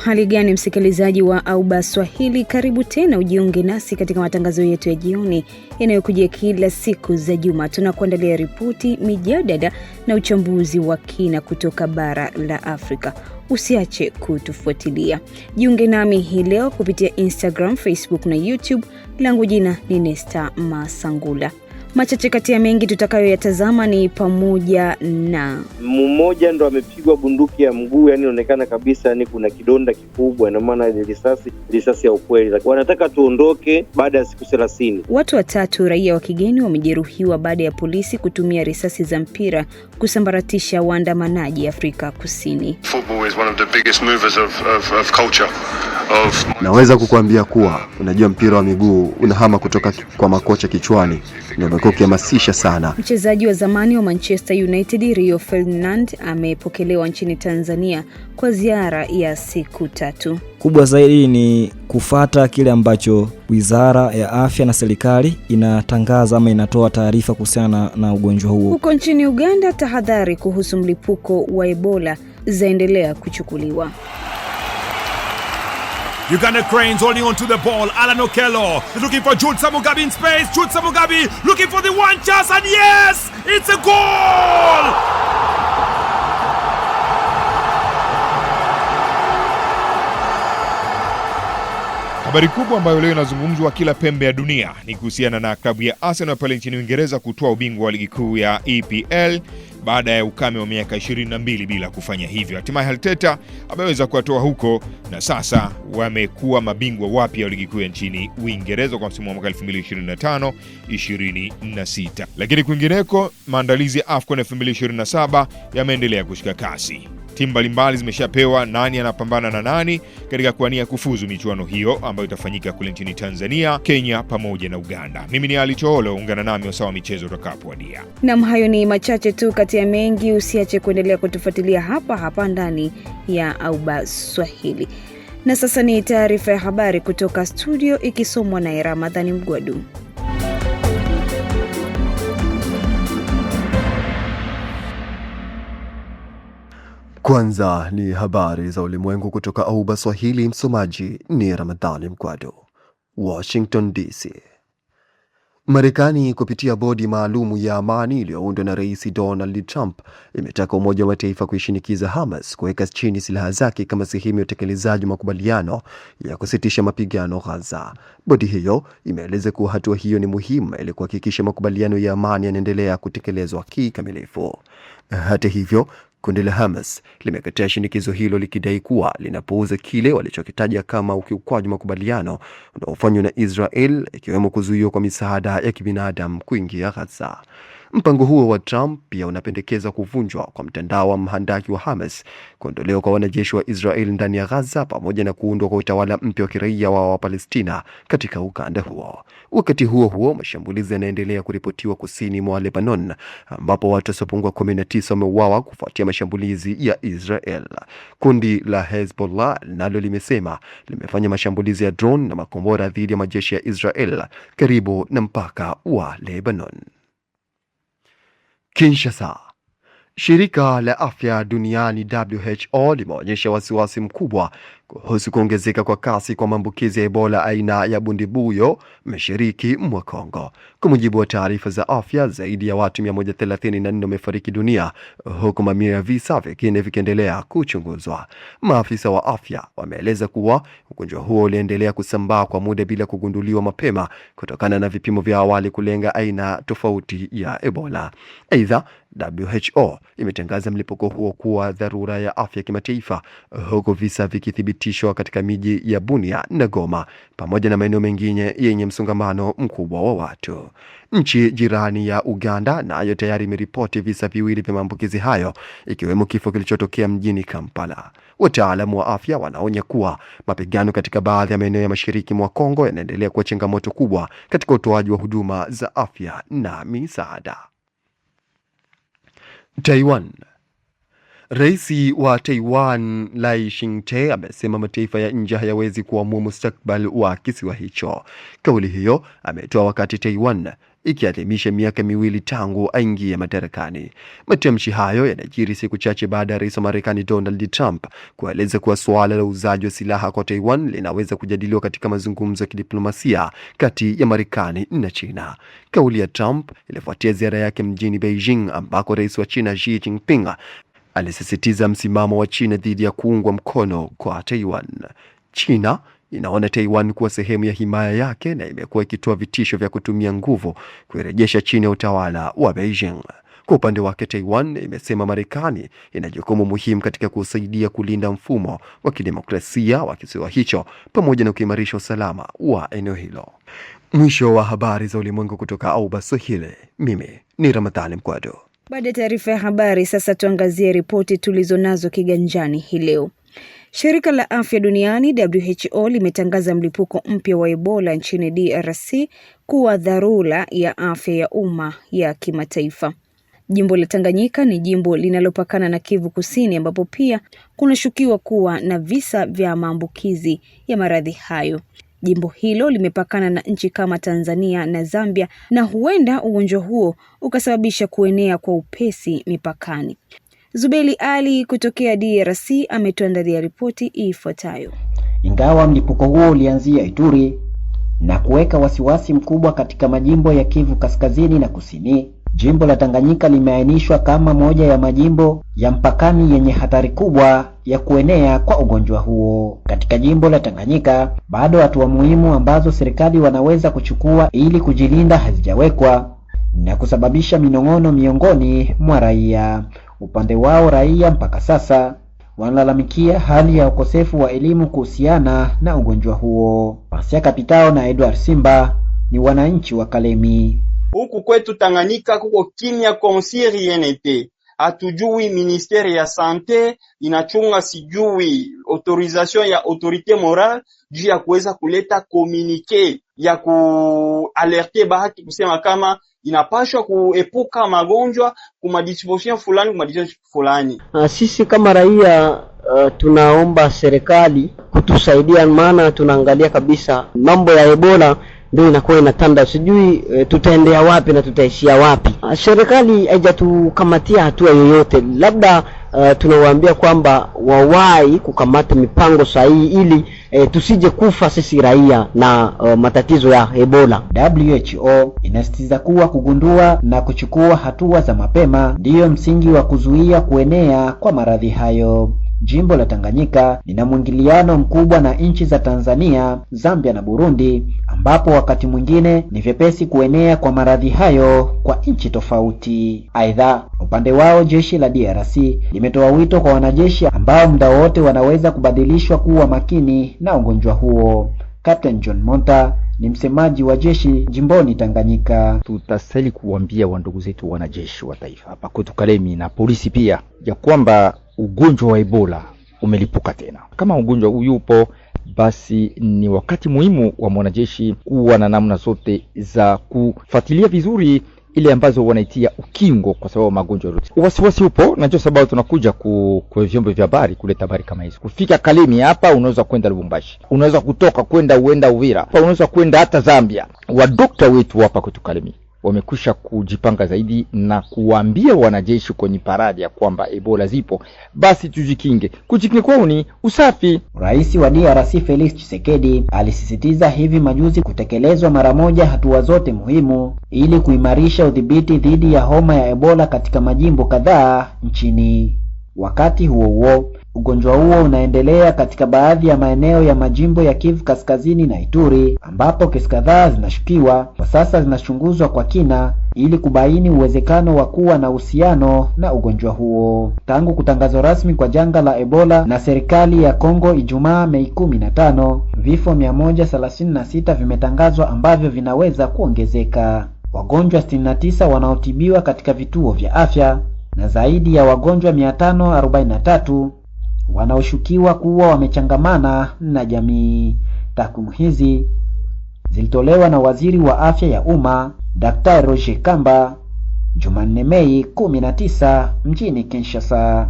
Hali gani msikilizaji wa Auba Swahili, karibu tena ujiunge nasi katika matangazo yetu ya jioni yanayokujia kila siku za juma. Tunakuandalia ripoti, mijadala na uchambuzi wa kina kutoka bara la Afrika. Usiache kutufuatilia. Jiunge nami hii leo kupitia Instagram, Facebook na YouTube. Langu jina ni Nesta Masangula. Machache kati ya mengi tutakayoyatazama ni pamoja na mmoja ndo amepigwa bunduki ya mguu, yani inaonekana kabisa ni kuna kidonda kikubwa, na maana ni risasi ya ukweli. Wanataka tuondoke baada ya siku 30. Watu watatu raia wa kigeni wamejeruhiwa baada ya polisi kutumia risasi za mpira kusambaratisha waandamanaji Afrika Kusini. Football is one of the biggest movers of culture. Naweza kukuambia kuwa unajua mpira wa miguu unahama kutoka kwa makocha kichwani na umekuwa ukihamasisha sana. Mchezaji wa zamani wa Manchester United Rio Ferdinand amepokelewa nchini Tanzania kwa ziara ya siku 3. Kubwa zaidi ni kufata kile ambacho Wizara ya Afya na serikali inatangaza ama inatoa taarifa kuhusiana na ugonjwa huo. Huko nchini Uganda, tahadhari kuhusu mlipuko wa Ebola zaendelea kuchukuliwa. Uganda Cranes holding on to the ball. Alan Okello is looking for Jude Samugabi in space. Jude Samugabi looking for the one chance, and yes, it's a goal! Habari kubwa ambayo leo inazungumzwa kila pembe ya dunia ni kuhusiana na klabu ya Arsenal pale nchini Uingereza kutoa ubingwa wa ligi kuu ya EPL baada ya ukame wa miaka 22 bila kufanya hivyo. Hatimaye Arteta ameweza kuwatoa huko na sasa wamekuwa mabingwa wapya wa ligi kuu ya nchini Uingereza kwa msimu wa mwaka 2025-26. Lakini kwingineko, maandalizi ya AFCON 2027 yameendelea kushika kasi. Timu mbalimbali zimeshapewa nani anapambana na nani katika kuania kufuzu michuano hiyo ambayo itafanyika kule nchini Tanzania, Kenya pamoja na Uganda. Mimi ni Ali Choolo, ungana nami wasawa michezo utakapowadia. Na hayo ni machache tu kati ya mengi. Usiache kuendelea kutufuatilia hapa ndani ya Auba Swahili. Na sasa ni taarifa ya habari kutoka studio ikisomwa na Ramadhani Mgwadu. Kwanza ni habari za ulimwengu kutoka Auba Swahili. Msomaji ni Ramadhani Mkwado. Washington DC. Marekani kupitia bodi maalumu ya amani iliyoundwa na Rais Donald Trump imetaka Umoja wa Mataifa kuishinikiza Hamas kuweka chini silaha zake kama sehemu ya utekelezaji wa makubaliano ya kusitisha mapigano Gaza. Bodi hiyo imeeleza kuwa hatua hiyo ni muhimu ili kuhakikisha makubaliano ya amani yanaendelea kutekelezwa kikamilifu. Hata hivyo, kundi la Hamas limekataa shinikizo hilo likidai kuwa linapuuza kile walichokitaja kama ukiukwaji makubaliano unaofanywa na Israel, ikiwemo kuzuiwa kwa misaada ya kibinadamu kuingia Gaza. Mpango huo wa Trump pia unapendekeza kuvunjwa kwa mtandao wa mhandaki wa Hamas, kuondolewa kwa wanajeshi wa Israel ndani ya Gaza, pamoja na kuundwa kwa utawala mpya wa kiraia wa Palestina katika ukanda huo. Wakati huo huo, mashambulizi yanaendelea kuripotiwa kusini mwa Lebanon, ambapo watu wasiopungua 19 wameuawa kufuatia mashambulizi ya Israel. Kundi la Hezbollah nalo limesema limefanya mashambulizi ya drone na makombora dhidi ya majeshi ya Israel karibu na mpaka wa Lebanon. Kinshasa. Shirika la Afya Duniani WHO limeonyesha wasiwasi mkubwa kuhusu kuongezeka kwa kasi kwa maambukizi ya Ebola aina ya bundibuyo mashariki mwa Kongo. Kwa mujibu wa taarifa za afya, zaidi ya watu 134 wamefariki dunia, huku mamia ya visa vingine vikiendelea kuchunguzwa. Maafisa wa afya wameeleza kuwa ugonjwa huo uliendelea kusambaa kwa muda bila kugunduliwa mapema kutokana na vipimo vya awali kulenga aina tofauti ya Ebola. Aidha, WHO imetangaza mlipuko huo kuwa dharura ya afya kimataifa, huku visa vikithibitishwa katika miji ya Bunia na Goma pamoja na maeneo mengine yenye msongamano mkubwa wa watu. Nchi jirani ya Uganda nayo tayari imeripoti visa viwili vya maambukizi hayo, ikiwemo kifo kilichotokea mjini Kampala. Wataalamu wa afya wanaonya kuwa mapigano katika baadhi ya maeneo ya mashariki mwa Kongo yanaendelea kuwa changamoto kubwa katika utoaji wa huduma za afya na misaada. Taiwan. Rais wa Taiwan Lai Ching-te amesema mataifa ya nje hayawezi kuamua mustakabali wa kisiwa hicho. Kauli hiyo ametoa wakati Taiwan ikiadhimisha miaka miwili tangu aingie madarakani. Matamshi hayo yanajiri siku chache baada ya rais wa Marekani Donald Trump kueleza kuwa suala la uuzaji wa silaha kwa Taiwan linaweza kujadiliwa katika mazungumzo ya kidiplomasia kati ya Marekani na China. Kauli ya Trump ilifuatia ziara yake mjini Beijing ambako rais wa China Xi Jinping alisisitiza msimamo wa China dhidi ya kuungwa mkono kwa Taiwan. China inaona Taiwan kuwa sehemu ya himaya yake na imekuwa ikitoa vitisho vya kutumia nguvu kuirejesha chini ya utawala wa Beijing. Kwa upande wake, Taiwan imesema Marekani ina jukumu muhimu katika kusaidia kulinda mfumo wa kidemokrasia wa kisiwa hicho pamoja na kuimarisha usalama wa eneo hilo. Mwisho wa habari za ulimwengu kutoka Auba Swahili. Mimi ni Ramadhani Mkwado. Baada ya taarifa ya habari, sasa tuangazie ripoti tulizonazo kiganjani hii leo. Shirika la Afya Duniani WHO limetangaza mlipuko mpya wa Ebola nchini DRC kuwa dharura ya afya ya umma ya kimataifa. Jimbo la Tanganyika ni jimbo linalopakana na Kivu Kusini ambapo pia kunashukiwa kuwa na visa vya maambukizi ya maradhi hayo. Jimbo hilo limepakana na nchi kama Tanzania na Zambia na huenda ugonjwa huo ukasababisha kuenea kwa upesi mipakani. Zubeli Ali kutokea DRC ametuandalia ripoti ifuatayo. Ingawa mlipuko huo ulianzia Ituri na kuweka wasiwasi mkubwa katika majimbo ya Kivu Kaskazini na Kusini, jimbo la Tanganyika limeainishwa kama moja ya majimbo ya mpakani yenye hatari kubwa ya kuenea kwa ugonjwa huo. Katika jimbo la Tanganyika, bado hatua muhimu ambazo serikali wanaweza kuchukua ili kujilinda hazijawekwa na kusababisha minong'ono miongoni mwa raia. Upande wao raia mpaka sasa wanalalamikia hali ya ukosefu wa elimu kuhusiana na ugonjwa huo. Pasia Kapitao na Edward Simba ni wananchi wa Kalemi. Huku kwetu Tanganyika kuko kimya konsiri yenete. Hatujui ministeri ya sante inachunga sijui autorisation ya autorite morale juu ya kuweza kuleta communique ya kualerte bahati kusema kama inapashwa kuepuka magonjwa kuma disposition fulani. Sisi kama raia tunaomba serikali kutusaidia, maana tunaangalia kabisa mambo ya Ebola ndio inakuwa inatanda, sijui tutaendea wapi na tutaishia wapi. Serikali haijatukamatia hatua yoyote, labda tunawaambia kwamba wawai kukamata mipango sahihi ili tusije kufa sisi raia na matatizo ya Ebola. WHO inasisitiza kuwa kugundua na kuchukua hatua za mapema ndiyo msingi wa kuzuia kuenea kwa maradhi hayo. Jimbo la Tanganyika lina mwingiliano mkubwa na nchi za Tanzania, Zambia na Burundi, ambapo wakati mwingine ni vyepesi kuenea kwa maradhi hayo kwa nchi tofauti. Aidha, upande wao jeshi la DRC limetoa wito kwa wanajeshi ambao muda wote wanaweza kubadilishwa kuwa makini na ugonjwa huo. Captain John Monta ni msemaji wa jeshi jimboni Tanganyika. Tutasali kuambia wandugu zetu wanajeshi wa taifa hapa kwetu Kalemi na polisi pia ya kwamba ugonjwa wa Ebola umelipuka tena. Kama ugonjwa uyupo, basi ni wakati muhimu wa mwanajeshi kuwa na namna zote za kufuatilia vizuri ile ambazo wanaitia ukingo kwa sababu magonjwa yote. Wasiwasi upo, na ndio sababu tunakuja kwa vyombo vya habari kuleta habari kama hizo. Kufika Kalemi hapa unaweza kwenda Lubumbashi, unaweza kutoka kwenda uenda Uvira, hapa unaweza kwenda hata Zambia. Wadokta wetu hapa kwetu Kalemi wamekwisha kujipanga zaidi na kuambia wanajeshi kwenye paradi ya kwamba Ebola zipo, basi tujikinge. Kujikinga kwao ni usafi. Rais wa DRC Felix Tshisekedi alisisitiza hivi majuzi kutekelezwa mara moja hatua zote muhimu ili kuimarisha udhibiti dhidi ya homa ya Ebola katika majimbo kadhaa nchini. Wakati huo huo, ugonjwa huo unaendelea katika baadhi ya maeneo ya majimbo ya Kivu Kaskazini na Ituri, ambapo kesi kadhaa zinashukiwa kwa sasa zinachunguzwa kwa kina ili kubaini uwezekano wa kuwa na uhusiano na ugonjwa huo. Tangu kutangazwa rasmi kwa janga la Ebola na serikali ya Kongo Ijumaa Mei 15, vifo 136 vimetangazwa ambavyo vinaweza kuongezeka. Wagonjwa 69 wanaotibiwa katika vituo vya afya na zaidi ya wagonjwa 543 wanaoshukiwa kuwa wamechangamana na jamii. Takwimu hizi zilitolewa na Waziri wa Afya ya Umma Daktari Roger Kamba Jumanne Mei 19 mjini Kinshasa.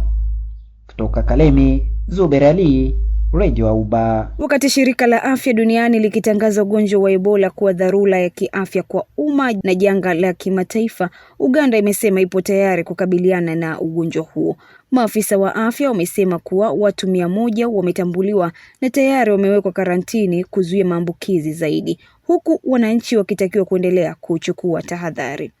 Kutoka Kalemi, Zuber Ali, Radio Auba. Wakati shirika la afya duniani likitangaza ugonjwa wa Ebola kuwa dharura ya kiafya kwa umma na janga la kimataifa, Uganda imesema ipo tayari kukabiliana na ugonjwa huo. Maafisa wa afya wamesema kuwa watu 100 wametambuliwa na tayari wamewekwa karantini kuzuia maambukizi zaidi, huku wananchi wakitakiwa kuendelea kuchukua tahadhari.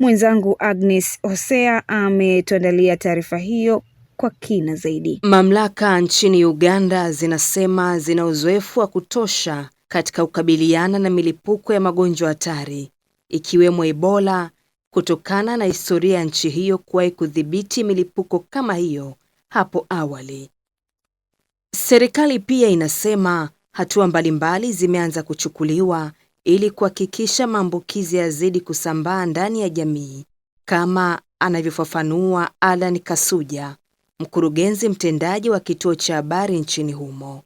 Mwenzangu Agnes Hosea ametuandalia taarifa hiyo kwa kina zaidi. Mamlaka nchini Uganda zinasema zina uzoefu wa kutosha katika kukabiliana na milipuko ya magonjwa hatari, ikiwemo Ebola, kutokana na historia ya nchi hiyo kuwahi kudhibiti milipuko kama hiyo hapo awali. Serikali pia inasema hatua mbalimbali zimeanza kuchukuliwa ili kuhakikisha maambukizi yazidi kusambaa ndani ya jamii, kama anavyofafanua Alan Kasuja, mkurugenzi mtendaji wa kituo cha habari nchini humo.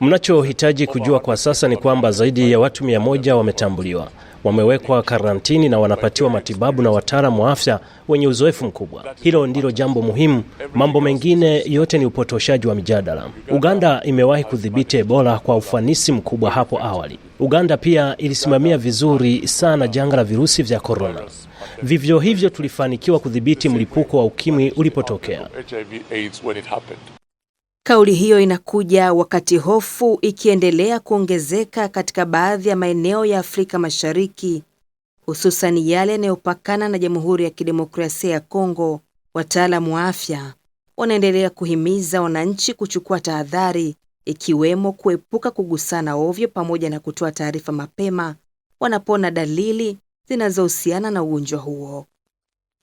Mnachohitaji kujua kwa sasa ni kwamba zaidi ya watu 100 wametambuliwa, wamewekwa karantini na wanapatiwa matibabu na wataalamu wa afya wenye uzoefu mkubwa. Hilo ndilo jambo muhimu. Mambo mengine yote ni upotoshaji wa mijadala. Uganda imewahi kudhibiti Ebola kwa ufanisi mkubwa hapo awali. Uganda pia ilisimamia vizuri sana janga la virusi vya corona. Vivyo hivyo tulifanikiwa kudhibiti mlipuko wa ukimwi ulipotokea. Kauli hiyo inakuja wakati hofu ikiendelea kuongezeka katika baadhi ya maeneo ya Afrika Mashariki, hususan yale yanayopakana na Jamhuri ya Kidemokrasia ya Kongo. Wataalamu wa afya wanaendelea kuhimiza wananchi kuchukua tahadhari, ikiwemo kuepuka kugusana ovyo pamoja na kutoa taarifa mapema wanapoona dalili zinazohusiana na ugonjwa huo.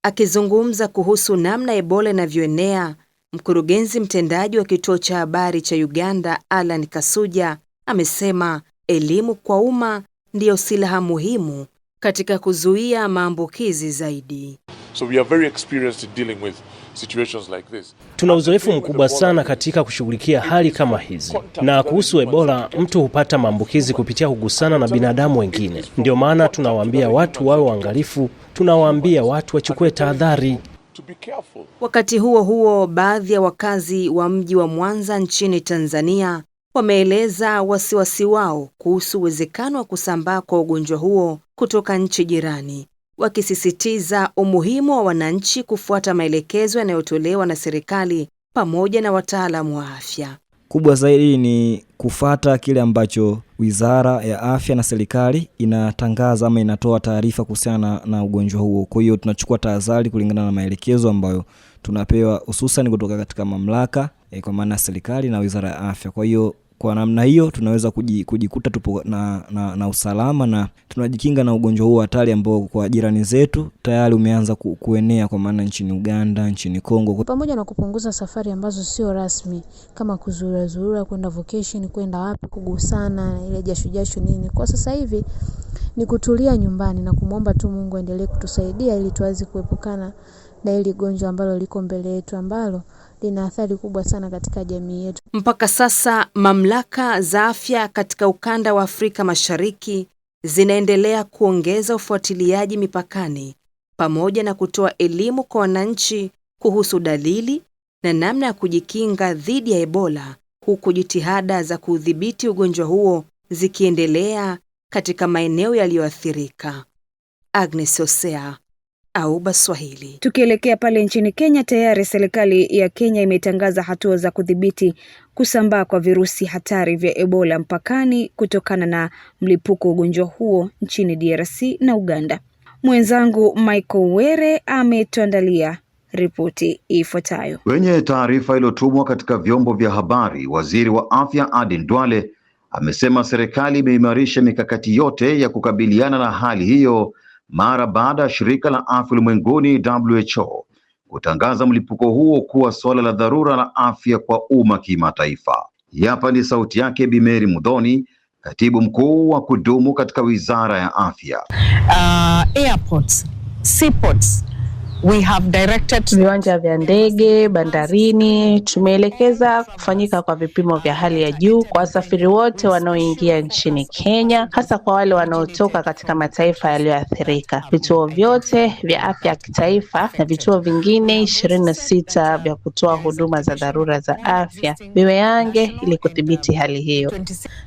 Akizungumza kuhusu namna Ebola inavyoenea, mkurugenzi mtendaji wa kituo cha habari cha Uganda Alan Kasuja amesema elimu kwa umma ndiyo silaha muhimu katika kuzuia maambukizi zaidi. So we are very experienced in dealing with situations like this. Tuna uzoefu mkubwa sana katika kushughulikia hali kama hizi. Na kuhusu Ebola, mtu hupata maambukizi kupitia kugusana na binadamu wengine. Ndio maana tunawaambia watu wawe waangalifu, tunawaambia watu wachukue tahadhari. Wakati huo huo, baadhi ya wakazi wa mji wa Mwanza nchini Tanzania wameeleza wasiwasi wao kuhusu uwezekano wa kusambaa kwa ugonjwa huo kutoka nchi jirani, wakisisitiza umuhimu wa wananchi kufuata maelekezo yanayotolewa na serikali pamoja na wataalamu wa afya. Kubwa zaidi ni kufata kile ambacho Wizara ya Afya na serikali inatangaza ama inatoa taarifa kuhusiana na ugonjwa huo. Kwa hiyo tunachukua tahadhari kulingana na maelekezo ambayo tunapewa hususan kutoka katika mamlaka kwa maana serikali na Wizara ya Afya. Kwa hiyo kwa namna hiyo tunaweza kujikuta tupo na usalama na tunajikinga na ugonjwa huo hatari ambao kwa jirani zetu tayari umeanza kuenea, kwa maana nchini Uganda, nchini Kongo. Pamoja na kupunguza safari ambazo sio rasmi kama kuzurura kwenda vacation, kwenda wapi, kugusana ile jasho nini. Kwa sasa hivi ni kutulia nyumbani na kumwomba tu Mungu aendelee kutusaidia ili tuweze kuepukana na ile gonjwa ambalo liko mbele yetu ambalo lina athari kubwa sana katika jamii yetu. Mpaka sasa mamlaka za afya katika ukanda wa Afrika Mashariki zinaendelea kuongeza ufuatiliaji mipakani pamoja na kutoa elimu kwa wananchi kuhusu dalili na namna ya kujikinga dhidi ya Ebola, huku jitihada za kudhibiti ugonjwa huo zikiendelea katika maeneo yaliyoathirika. Agnes Hosea, Auba Swahili. Tukielekea pale nchini Kenya, tayari serikali ya Kenya imetangaza hatua za kudhibiti kusambaa kwa virusi hatari vya Ebola mpakani kutokana na mlipuko wa ugonjwa huo nchini DRC na Uganda. Mwenzangu Michael Were ametuandalia ripoti ifuatayo. Kwenye taarifa iliyotumwa katika vyombo vya habari, Waziri wa Afya Aden Duale amesema serikali imeimarisha mikakati yote ya kukabiliana na hali hiyo mara baada ya shirika la afya ulimwenguni WHO kutangaza mlipuko huo kuwa suala la dharura la afya kwa umma kimataifa. Hapa ni sauti yake Bi Mary Muthoni, katibu mkuu wa kudumu katika Wizara ya Afya. Airports, seaports We have directed viwanja vya ndege, bandarini, tumeelekeza kufanyika kwa vipimo vya hali ya juu kwa wasafiri wote wanaoingia nchini Kenya, hasa kwa wale wanaotoka katika mataifa yaliyoathirika. Vituo vyote vya afya kitaifa na vituo vingine 26 vya kutoa huduma za dharura za afya vimeange ili kudhibiti hali hiyo.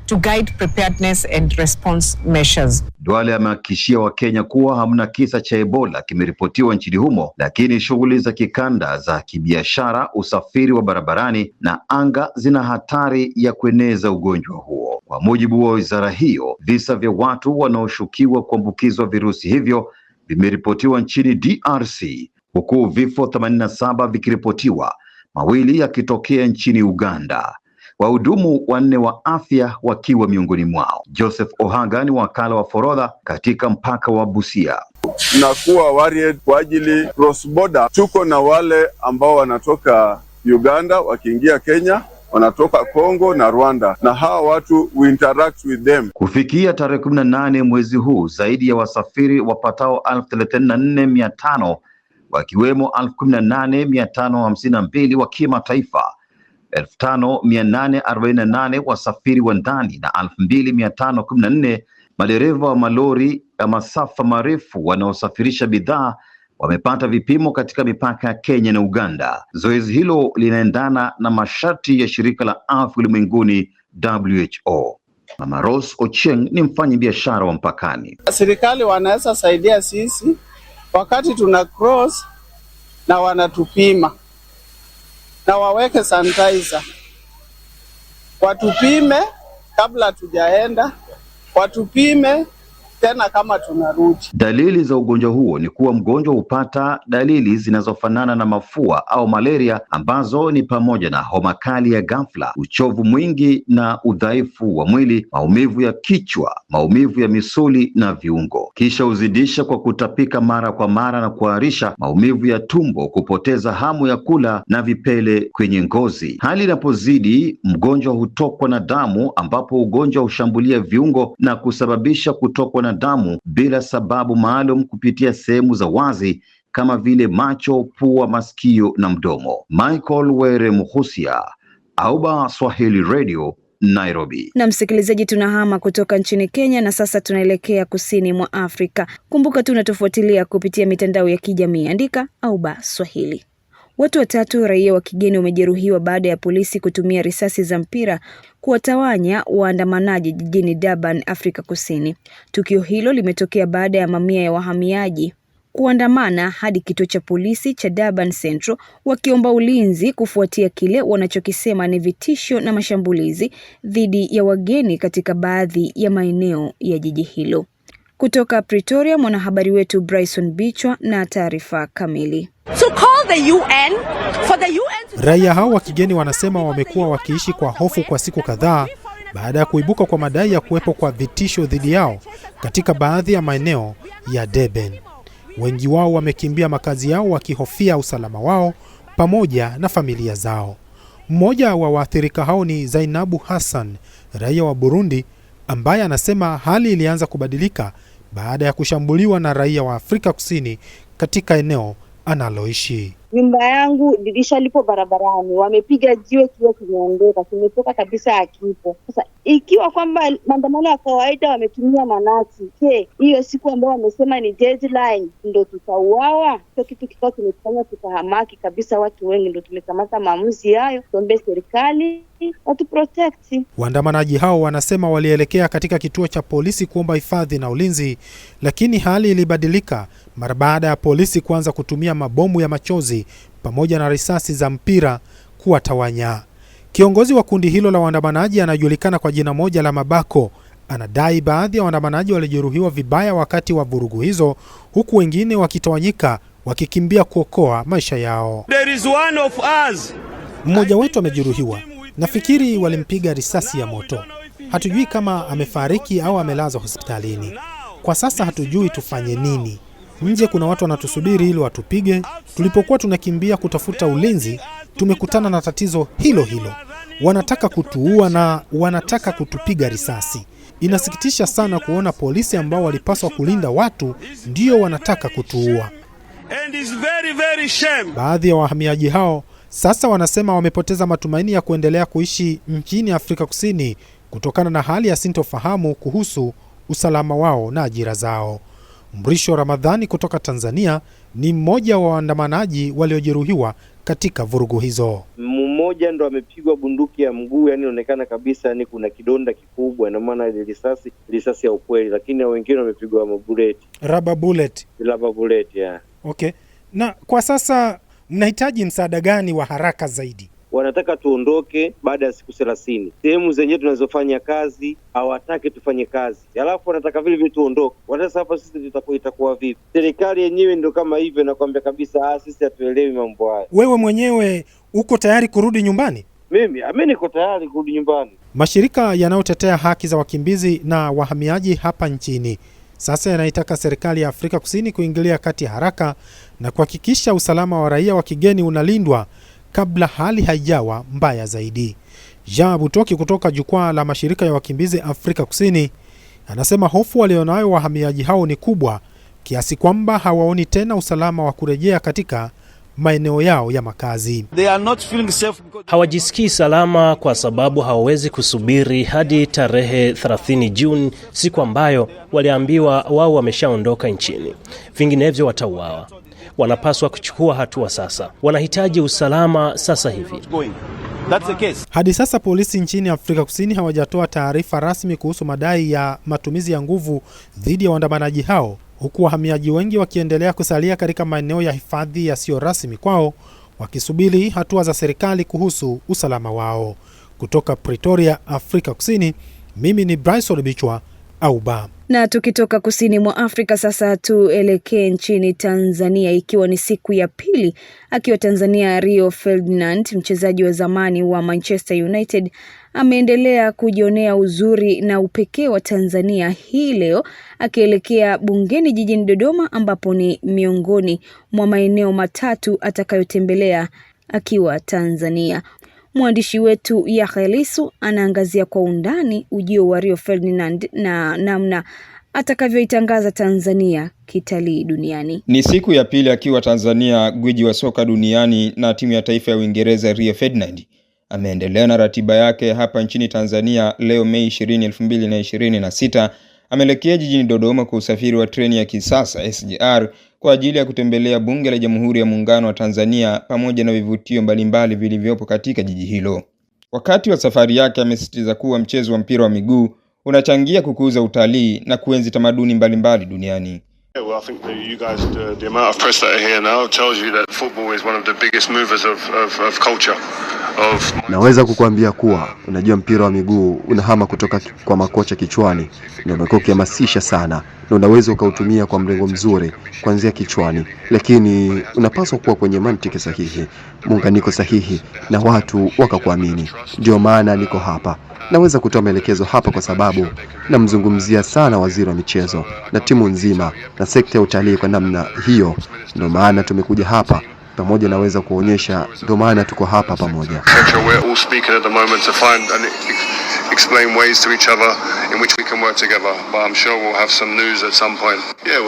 To guide preparedness and response measures. Duale amehakikishia Wakenya kuwa hamna kisa cha Ebola kimeripotiwa nchini humo, lakini shughuli za kikanda za kibiashara, usafiri wa barabarani na anga zina hatari ya kueneza ugonjwa huo. Kwa mujibu wa wizara hiyo, visa vya watu wanaoshukiwa kuambukizwa virusi hivyo vimeripotiwa nchini DRC, huku vifo 87 vikiripotiwa, 2 yakitokea nchini Uganda. Wahudumu 4 wa afya wakiwa miongoni mwao. Joseph Ohaga ni wakala wa forodha katika mpaka wa Busia. Tunakuwa worried kwa ajili cross border. Tuko na wale ambao wanatoka Uganda wakiingia Kenya, wanatoka Kongo na Rwanda, na hawa watu we interact with them. Kufikia tarehe 18 mwezi huu, zaidi ya wasafiri wapatao 34,500 wakiwemo 18,552 wa kimataifa, 5,848 wasafiri wa ndani na 2,514 madereva wa malori ya masafa marefu wanaosafirisha bidhaa wamepata vipimo katika mipaka ya Kenya na Uganda. Zoezi hilo linaendana na masharti ya shirika la afya ulimwenguni WHO. Mama Rose Ochieng ni mfanyabiashara wa mpakani. Serikali wanaweza saidia sisi wakati tuna cross, na wanatupima na waweke sanitizer, watupime kabla tujaenda, watupime tena kama tunarudi. Dalili za ugonjwa huo ni kuwa mgonjwa hupata dalili zinazofanana na mafua au malaria, ambazo ni pamoja na homa kali ya ghafla, uchovu mwingi na udhaifu wa mwili, maumivu ya kichwa, maumivu ya misuli na viungo. Kisha uzidisha kwa kutapika mara kwa mara na kuharisha, maumivu ya tumbo, kupoteza hamu ya kula na vipele kwenye ngozi. Hali inapozidi, mgonjwa hutokwa na damu, ambapo ugonjwa hushambulia viungo na kusababisha kutokwa na damu bila sababu maalum kupitia sehemu za wazi kama vile macho, pua, masikio na mdomo. Michael Were Muhusia, Auba Swahili Radio, Nairobi. Na msikilizaji, tunahama kutoka nchini Kenya na sasa tunaelekea kusini mwa Afrika. Kumbuka tunatufuatilia kupitia mitandao ya kijamii, andika Auba Swahili. Watu 3 raia wa kigeni wamejeruhiwa baada ya polisi kutumia risasi za mpira kuwatawanya waandamanaji jijini Durban, Afrika Kusini. Tukio hilo limetokea baada ya mamia ya wahamiaji kuandamana hadi kituo cha polisi cha Durban Central wakiomba ulinzi kufuatia kile wanachokisema ni vitisho na mashambulizi dhidi ya wageni katika baadhi ya maeneo ya jiji hilo. Kutoka Pretoria, mwanahabari wetu Bryson Bichwa na taarifa kamili. Raia hao wa kigeni wanasema wamekuwa wakiishi kwa hofu kwa siku kadhaa baada ya kuibuka kwa madai ya kuwepo kwa vitisho dhidi yao katika baadhi ya maeneo ya Durban. Wengi wao wamekimbia makazi yao wakihofia usalama wao pamoja na familia zao. Mmoja wa waathirika hao ni Zainabu Hassan, raia wa Burundi, ambaye anasema hali ilianza kubadilika baada ya kushambuliwa na raia wa Afrika Kusini katika eneo analoishi. Nyumba yangu dirisha lipo barabarani, wamepiga jiwe kioo kimeondoka, kimetoka kabisa akipo. Sasa ikiwa kwamba maandamano ya kawaida wametumia manati, hiyo siku ambayo wamesema ni deadline ndo tutauawa? Hiyo kitu kikao kimetufanya tukahamaki kabisa, watu wengi ndo tumekamata maamuzi hayo. Tuombe serikali watu protect. Waandamanaji hao wanasema walielekea katika kituo cha polisi kuomba hifadhi na ulinzi, lakini hali ilibadilika mara baada ya polisi kuanza kutumia mabomu ya machozi pamoja na risasi za mpira kuwatawanya. Kiongozi wa kundi hilo la waandamanaji anajulikana kwa jina moja la Mabako, anadai baadhi ya waandamanaji walijeruhiwa vibaya wakati wa vurugu hizo, huku wengine wakitawanyika wakikimbia kuokoa maisha yao. There is one of us. Mmoja wetu amejeruhiwa. Nafikiri walimpiga risasi ya moto. Hatujui kama amefariki au amelazwa hospitalini. Kwa sasa hatujui tufanye nini. Nje kuna watu wanatusubiri ili watupige. Tulipokuwa tunakimbia kutafuta ulinzi, tumekutana na tatizo hilo hilo. Wanataka kutuua na wanataka kutupiga risasi. Inasikitisha sana kuona polisi ambao walipaswa kulinda watu ndio wanataka kutuua. And it's very, very shame. Baadhi ya wahamiaji hao sasa wanasema wamepoteza matumaini ya kuendelea kuishi nchini Afrika Kusini kutokana na hali ya sintofahamu kuhusu usalama wao na ajira zao. Mrisho Ramadhani kutoka Tanzania ni mmoja wa waandamanaji waliojeruhiwa katika vurugu hizo. Mmoja ndo amepigwa bunduki ya mguu, yani inaonekana kabisa yani kuna kidonda kikubwa, na maana ile risasi ya ukweli, lakini wengine wamepigwa bullet. Rubber bullet, yeah. Okay. Na kwa sasa mnahitaji msaada gani wa haraka zaidi? Wanataka tuondoke baada ya siku 30. Sehemu zenyewe tunazofanya kazi hawataki tufanye kazi. Alafu wanataka vile vile tuondoke. Sasa hapa sisi itakuwa vipi? Serikali yenyewe ndio kama hivyo, nakwambia kabisa sisi hatuelewi mambo haya. Wewe mwenyewe uko tayari kurudi nyumbani? Mimi niko tayari kurudi nyumbani. Mashirika yanayotetea haki za wakimbizi na wahamiaji hapa nchini sasa yanaitaka serikali ya Afrika Kusini kuingilia kati haraka na kuhakikisha usalama wa raia wa kigeni unalindwa kabla hali haijawa mbaya zaidi. Jean Butoki kutoka jukwaa la mashirika ya wakimbizi Afrika Kusini anasema hofu walionayo wahamiaji hao ni kubwa kiasi kwamba hawaoni tena usalama wa kurejea katika maeneo yao ya makazi. Hawajisikii salama kwa sababu hawawezi kusubiri hadi tarehe 30 Juni, siku ambayo waliambiwa wao wameshaondoka nchini. Vinginevyo watauawa. Wanapaswa kuchukua hatua sasa. Wanahitaji usalama sasa hivi. Hadi sasa polisi nchini Afrika Kusini hawajatoa taarifa rasmi kuhusu madai ya matumizi ya nguvu dhidi ya waandamanaji hao, huku wahamiaji wengi wakiendelea kusalia katika maeneo ya hifadhi yasiyo rasmi kwao wakisubiri hatua za serikali kuhusu usalama wao. Kutoka Pretoria, Afrika Kusini, mimi ni Bryson Bichwa, Auba. Na tukitoka kusini mwa Afrika sasa tuelekee nchini Tanzania, ikiwa ni siku ya pili akiwa Tanzania. Rio Ferdinand, mchezaji wa zamani wa Manchester United, ameendelea kujionea uzuri na upekee wa Tanzania hii leo akielekea bungeni jijini Dodoma, ambapo ni miongoni mwa maeneo matatu atakayotembelea akiwa Tanzania. Mwandishi wetu Yahya Lisu anaangazia kwa undani ujio wa Rio Ferdinand na namna atakavyoitangaza Tanzania kitalii duniani. Ni siku ya pili akiwa Tanzania. Gwiji wa soka duniani na timu ya taifa ya Uingereza Rio Ferdinand ameendelea na ratiba yake hapa nchini Tanzania. Leo Mei 20, 2026 ameelekea jijini Dodoma kwa usafiri wa treni ya kisasa SGR kwa ajili ya kutembelea Bunge la Jamhuri ya Muungano wa Tanzania pamoja na vivutio mbalimbali vilivyopo katika jiji hilo. Wakati wa safari yake amesisitiza kuwa mchezo wa mpira wa miguu unachangia kukuza utalii na kuenzi tamaduni mbalimbali duniani. Well, I think you guys, the amount of press that are here now tells you that football is one of the biggest movers of culture. Naweza kukuambia kuwa unajua mpira wa miguu unahama kutoka kwa makocha kichwani na umekuwa ukihamasisha sana, na unaweza ukautumia kwa mrengo mzuri kuanzia kichwani, lakini unapaswa kuwa kwenye mantiki sahihi, muunganiko sahihi na watu wakakuamini. Ndio maana niko hapa. Naweza kutoa maelekezo hapa kwa sababu namzungumzia sana waziri wa michezo na timu nzima na sekta ya utalii kwa namna hiyo. Ndio maana tumekuja hapa pamoja, naweza kuonyesha ndio maana tuko hapa pamoja. We're all speaking at the moment to find and explain ways to each other in which we can work together, but I'm sure we'll have some news at some point.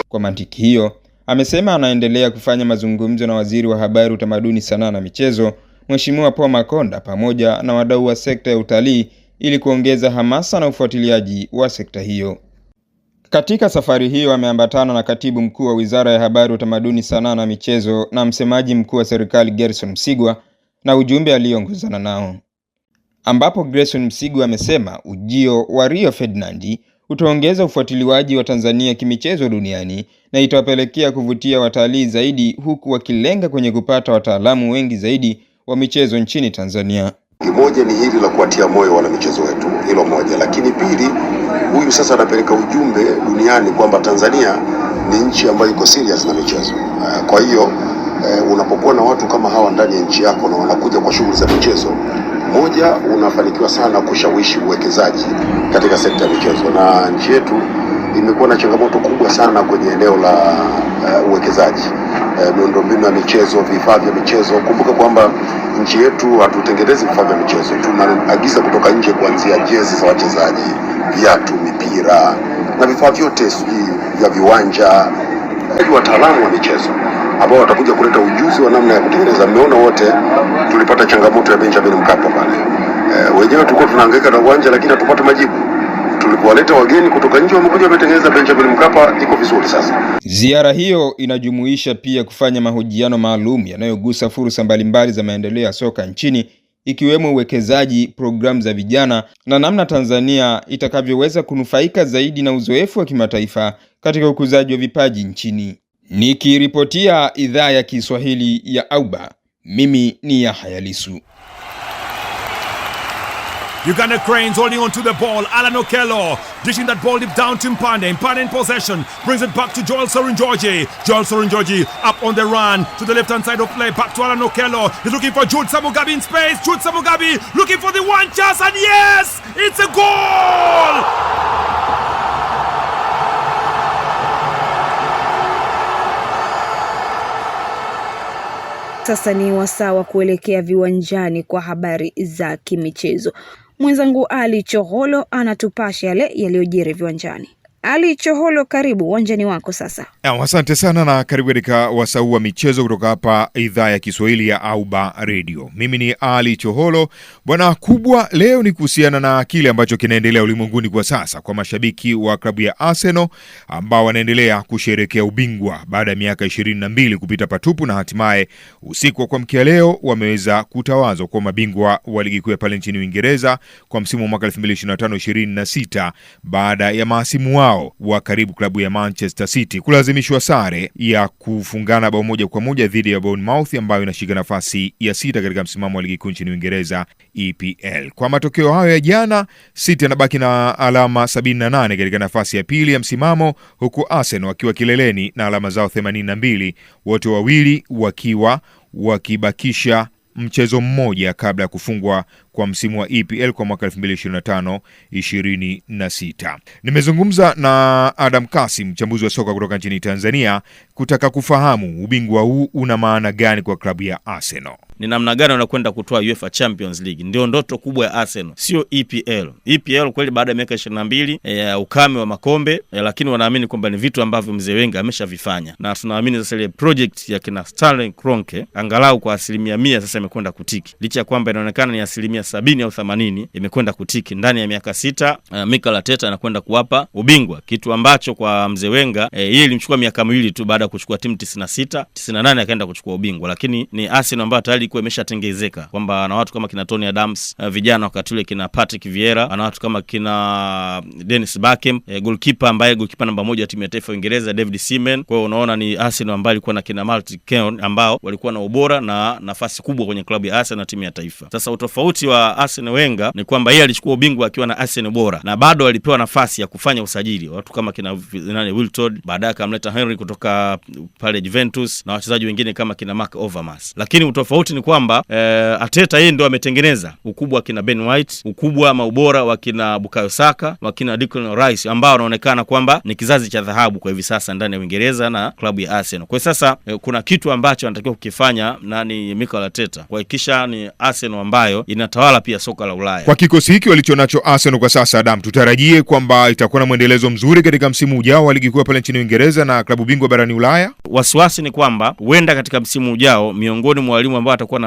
Kwa mantiki hiyo, amesema anaendelea kufanya mazungumzo na waziri wa habari, utamaduni, sanaa na michezo Mheshimiwa Paul Makonda pamoja na wadau wa sekta ya utalii ili kuongeza hamasa na ufuatiliaji wa sekta hiyo. Katika safari hiyo ameambatana na katibu mkuu wa Wizara ya Habari, Utamaduni, Sanaa na Michezo na msemaji mkuu wa serikali Gerson Msigwa na ujumbe aliongozana nao, ambapo Gerson Msigwa amesema ujio wa Rio Ferdinand utaongeza ufuatiliaji wa Tanzania kimichezo duniani na itawapelekea kuvutia watalii zaidi, huku wakilenga kwenye kupata wataalamu wengi zaidi wa michezo nchini Tanzania. Moja ni hili la kuatia moyo wana michezo wetu, hilo moja. Lakini pili, huyu sasa anapeleka ujumbe duniani kwamba Tanzania ni nchi ambayo iko serious na michezo. Kwa hiyo unapokuwa na watu kama hawa ndani ya nchi yako na wanakuja kwa shughuli za michezo, moja, unafanikiwa sana kushawishi uwekezaji katika sekta ya michezo, na nchi yetu imekuwa na changamoto kubwa sana kwenye eneo la uwekezaji, miundombinu ya michezo, vifaa vya michezo. Kumbuka kwamba nchi yetu hatutengenezi vifaa vya michezo, tunaagiza kutoka nje, kuanzia jezi za wachezaji, viatu, mipira na vifaa vyote vya viwanja, wataalamu wa michezo. ambao watakuja kuleta ujuzi wa namna ya kutengeneza. Mmeona wote tulipata changamoto ya Benjamin Mkapa pale. Wenyewe tulikuwa tunahangaika na uwanja lakini hatupata majibu. Tulipowaleta wageni kutoka nje wamekuja wametengeneza Benjamin Mkapa, iko vizuri sasa. Ziara hiyo inajumuisha pia kufanya mahojiano maalum yanayogusa fursa mbalimbali za maendeleo ya soka nchini, ikiwemo uwekezaji, programu za vijana na namna Tanzania itakavyoweza kunufaika zaidi na uzoefu wa kimataifa katika ukuzaji wa vipaji nchini. Nikiripotia idhaa ya Kiswahili ya Auba, mimi ni Yahya Lisu. Uganda Cranes holding on to the ball. Alan Okello dishing that ball deep down to Mpande. Mpande in possession. Brings it back to Joel Sorin-George. Joel Sorin-George up on the run to the left-hand side of play. Back to Alan Okello. He's looking for Jude Samugabi in space. Jude Samugabi looking for the one chance. And yes! It's a goal! Sasa ni wasaa wa kuelekea viwanjani kwa habari za kimichezo. Mwenzangu Ali Choholo anatupasha yale yaliyojiri viwanjani. Ali Choholo, karibu, uwanjani wako sasa. Asante sana na karibu katika wasaa wa michezo kutoka hapa idhaa ya Kiswahili ya Auba Radio. Mimi ni Ali Choholo. Bwana kubwa leo ni kuhusiana na kile ambacho kinaendelea ulimwenguni kwa sasa kwa mashabiki wa klabu ya Arsenal ambao wanaendelea kusherehekea ubingwa baada ya miaka 22 kupita patupu, na hatimaye usiku wa kuamkia leo wameweza kutawazwa kwa mabingwa wa ligi kuu pale nchini Uingereza kwa msimu wa mwaka 2025-26 baada ya mahasimu wao wa karibu klabu ya Manchester City kulazimishwa sare ya kufungana bao 1-1 dhidi ya Bournemouth ambayo inashika nafasi ya 6 katika msimamo wa ligi kuu nchini Uingereza EPL. Kwa matokeo hayo ya jana, City anabaki na alama 78 katika nafasi ya pili ya msimamo, huku Arsenal wakiwa kileleni na alama zao 82, wote wawili wakiwa wakibakisha mchezo mmoja kabla ya kufungwa kwa msimu wa EPL kwa mwaka 2025-26. Nimezungumza na Adam Kasim, mchambuzi wa soka kutoka nchini Tanzania, kutaka kufahamu ubingwa huu una maana gani kwa klabu ya Arsenal. Ni namna gani wanakwenda kutoa UEFA Champions League? Ndio ndoto kubwa ya Arsenal, sio EPL. EPL kweli baada ya miaka 22 ya ukame wa makombe, lakini wanaamini kwamba ni vitu ambavyo mzee Wenger ameshavifanya, na tunaamini sasa ile project ya kina Stanley Kroenke angalau kwa 100% sasa imekwenda kutiki, licha ya kwamba inaonekana ni 70 au 80 imekwenda kutiki ndani ya miaka 6. Mikel Arteta anakwenda kuwapa ubingwa, kitu ambacho kwa mzee Wenger yeye ilimchukua miaka miwili tu baada ya kuchukua timu 96, 98 akaenda kuchukua ubingwa. Lakini ni Arsenal ambayo tayari ilikuwa imeshatengezeka kwamba ana watu kama kina Tony Adams, vijana wakati ule kina Patrick Vieira, ana watu kama kina Dennis Bergkamp, goalkeeper namba 1 ya timu ya taifa ya Uingereza David Seaman. Kwa hiyo unaona ni Arsenal ambayo ilikuwa na kina Martin Keown ambao walikuwa na ubora na nafasi kubwa kwenye klabu ya Arsenal na timu ya taifa. Sasa utofauti wa Arsene Wenger ni kwamba yeye alichukua ubingwa akiwa na Arsenal bora, na bado alipewa nafasi ya kufanya usajili watu kama kina Wiltord, baadaye akamleta Henry kutoka pale Juventus na wachezaji wengine kama kina Mark Overmars. Lakini utofauti ni kwamba Arteta yeye ndio ametengeneza ukubwa kina Ben White, ukubwa ama ubora wa kina Bukayo Saka, wa kina Declan Rice ambao wanaonekana kwamba ni kizazi cha dhahabu kwa hivi sasa ndani ya Uingereza na klabu ya Arsenal. Kwa sasa kuna kitu ambacho anatakiwa kukifanya nani Mikel Arteta, kuhakikisha ni Arsenal ambayo inatawala pia soka la Ulaya. Kwa kikosi hiki walichonacho Arsenal kwa sasa, Adam, tutarajie kwamba itakuwa na mwendelezo mzuri katika msimu ujao wa ligi kuu pale nchini Uingereza na klabu bingwa barani Ulaya. Wasiwasi ni kwamba huenda katika msimu ujao miongoni mwa walimu ambao atakuwa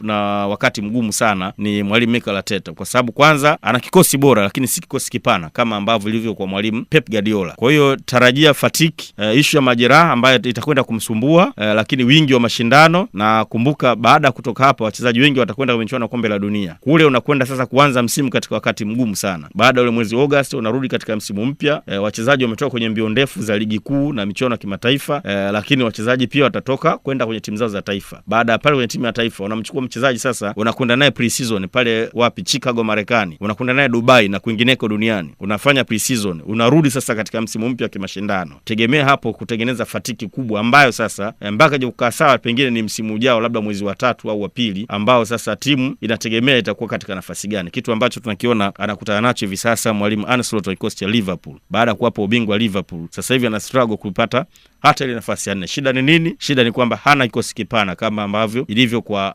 na wakati mgumu sana ni mwalimu Mikel Arteta, kwa sababu kwanza ana kikosi bora lakini si kikosi kipana kama ambavyo ilivyo kwa mwalimu Pep Guardiola. Kwa hiyo tarajia fatigue, issue ya majeraha ambayo itakwenda kumsumbua, lakini wingi wa mashindano, na kumbuka baada kutoka hapa wachezaji wengi watakwenda kwenye michuano ya kombe la dunia. Kule unakwenda sasa kuanza msimu katika wakati mgumu sana. Baada ya mwezi August unarudi katika msimu mpya. Wachezaji wametoka kwenye mbio ndefu za ligi kuu na michuano ya kimataifa, lakini wachezaji pia watatoka kwenda kwenye timu zao za taifa. Baada ya pale kwenye timu ya taifa unamchukua mchezaji sasa, unakwenda naye pre-season pale wapi? Chicago, Marekani. Unakwenda naye Dubai na kwingineko duniani. Unafanya pre-season. Unarudi sasa katika msimu mpya wa kimashindano. Tegemea hapo kutengeneza fatiki kubwa ambayo sasa mpaka je kukaa sawa pengine ni msimu ujao, labda mwezi wa 3 au wa 2, ambao sasa timu inategemea itakuwa katika nafasi gani, kitu ambacho tunakiona anakutana nacho hivi sasa mwalimu Ancelotti wa kikosi cha Liverpool. Baada ya kuwapa ubingwa Liverpool, sasa hivi ana struggle kupata hata ile nafasi ya 4. Shida ni nini? Shida ni kwamba hana kikosi kipana kama ambavyo ilivyo kwa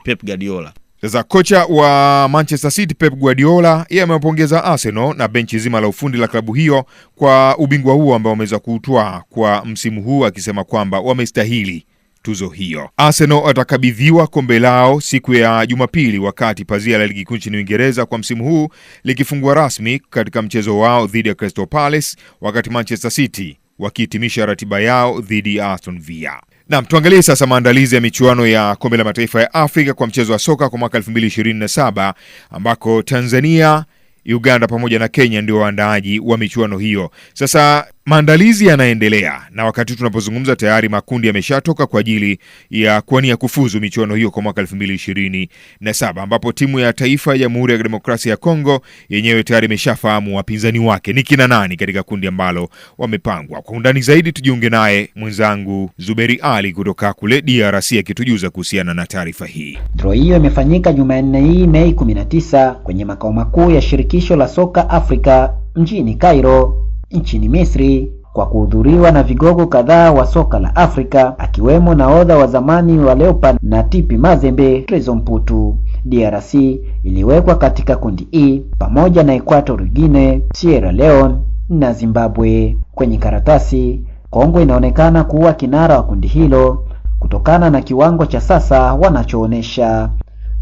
Pep Guardiola. Sasa kocha wa Manchester City Pep Guardiola yeye amewapongeza Arsenal na benchi zima la ufundi la klabu hiyo kwa ubingwa huo ambao wameweza kuutwaa kwa msimu huu, akisema kwamba wamestahili tuzo hiyo. Arsenal watakabidhiwa kombe lao siku ya Jumapili wakati pazia la ligi kuu nchini Uingereza kwa msimu huu likifungua rasmi katika mchezo wao dhidi ya Crystal Palace, wakati Manchester City wakihitimisha ratiba yao dhidi ya Aston Villa. Na tuangalie sasa maandalizi ya michuano ya kombe la mataifa ya Afrika kwa mchezo wa soka kwa mwaka 2027 ambako Tanzania, Uganda pamoja na Kenya ndio waandaaji wa michuano hiyo. Sasa maandalizi yanaendelea na wakati tunapozungumza tayari makundi yameshatoka kwa ajili ya kuania kufuzu michuano hiyo kwa mwaka 2027 ambapo timu ya taifa ya Jamhuri ya Demokrasia ya Kongo yenyewe tayari imeshafahamu wapinzani wake ni kina nani katika kundi ambalo wamepangwa. Kwa undani zaidi tujiunge naye mwenzangu Zuberi Ali kutoka kule DRC akitujuza kuhusiana na taarifa hii. Draw hiyo imefanyika Jumanne hii Mei 19 kwenye makao makuu ya shirikisho la soka Afrika mjini Cairo nchini Misri, kwa kuhudhuriwa na vigogo kadhaa wa soka la Afrika akiwemo nahodha wa zamani wa Leopard na TP Mazembe Trezor Mputu. DRC iliwekwa katika kundi E pamoja na Equatorial Guinea, Sierra Leone na Zimbabwe. Kwenye karatasi, Kongo inaonekana kuwa kinara wa kundi hilo kutokana na kiwango cha sasa wanachoonesha.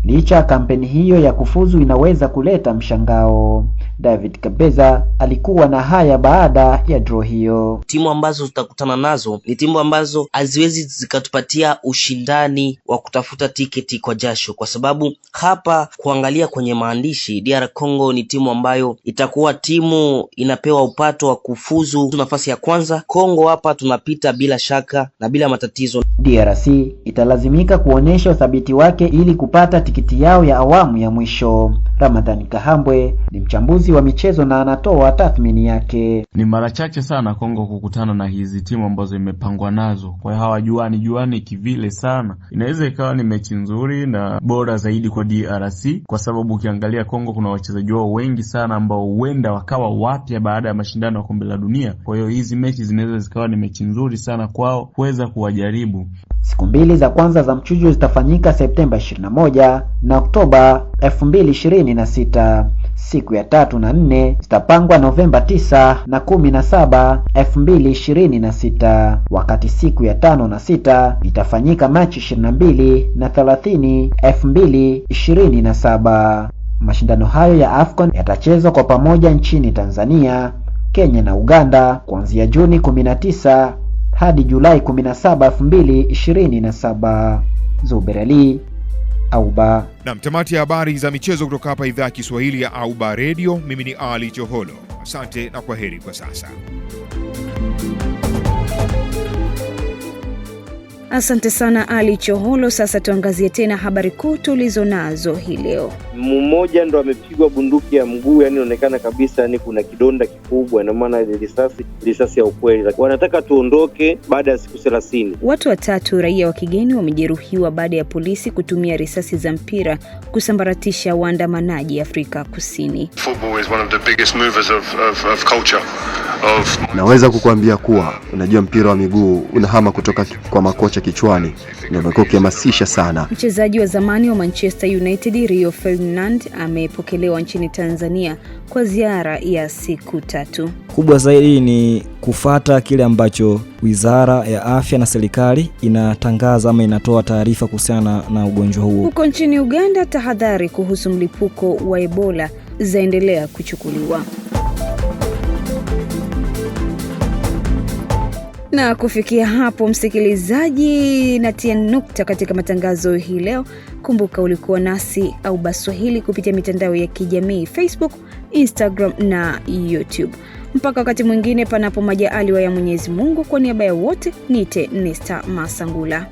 Licha kampeni hiyo ya kufuzu inaweza kuleta mshangao. David Kabeza alikuwa na haya baada ya draw hiyo. Timu ambazo tutakutana nazo ni timu ambazo haziwezi zikatupatia ushindani wa kutafuta tiketi kwa jasho, kwa sababu hapa kuangalia kwenye maandishi DR Congo ni timu ambayo itakuwa timu inapewa upato wa kufuzu nafasi ya kwanza. Kongo hapa tunapita bila shaka na bila matatizo. DRC italazimika kuonesha uthabiti wake ili kupata tiketi yao ya awamu ya mwisho. Ramadhani Kahambwe ni mchambuzi wa michezo na anatoa tathmini yake. Ni mara chache sana Kongo kukutana na hizi timu ambazo imepangwa nazo, kwa hiyo hawajuani kivile sana. Inaweza ikawa ni mechi nzuri na bora zaidi kwa DRC, kwa sababu ukiangalia Kongo kuna wachezaji wao wengi sana ambao huenda wakawa wapya baada ya mashindano ya kombe la dunia. Kwa hiyo hizi mechi zinaweza zikawa ni mechi nzuri sana kwao kuweza kuwajaribu. Siku mbili za kwanza za mchujo zitafanyika Septemba 21 na Oktoba 2026. Siku ya 3 na 4 zitapangwa Novemba 9 na 17, 2026. Wakati siku ya 5 na 6 itafanyika Machi 22 na 30, 2027. Mashindano hayo ya AFCON yatachezwa kwa pamoja nchini Tanzania, Kenya na Uganda kuanzia Juni 19 hadi Julai 17, 2027. Zuberali Auba. Na mtamati ya habari za michezo kutoka hapa idhaa ya Kiswahili ya Auba Radio. Mimi ni Ali Choholo. Asante na kwaheri kwa sasa. Asante sana Ali Choholo. Sasa tuangazie tena habari kuu tulizo nazo hii leo. Mmoja ndo amepigwa bunduki ya mguu, yani inaonekana kabisa ni kuna kidonda kikubwa, na maana ile risasi ya ukweli. Wanataka tuondoke baada ya siku 30. Watu watatu raia wa kigeni wamejeruhiwa baada ya polisi kutumia risasi za mpira kusambaratisha waandamanaji Afrika Kusini. Football is one of the biggest movers of culture. Naweza kukuambia kuwa unajua mpira wa miguu unahama kutoka kwa makocha kichwani na umekuwa ukihamasisha sana. Mchezaji wa zamani wa Manchester United Rio Ferdinand amepokelewa nchini Tanzania kwa ziara ya siku 3. Kubwa zaidi ni kufata kile ambacho Wizara ya Afya na serikali inatangaza ama inatoa taarifa kuhusiana na ugonjwa huo. Huko nchini Uganda, tahadhari kuhusu mlipuko wa Ebola zaendelea kuchukuliwa. Na kufikia hapo, msikilizaji, natia nukta katika matangazo hii leo. Kumbuka ulikuwa nasi Auba Swahili kupitia mitandao ya kijamii Facebook, Instagram na YouTube. Mpaka wakati mwingine, panapo majaliwa ya Mwenyezi Mungu, kwa niaba ya wote, niite Nesta Masangula.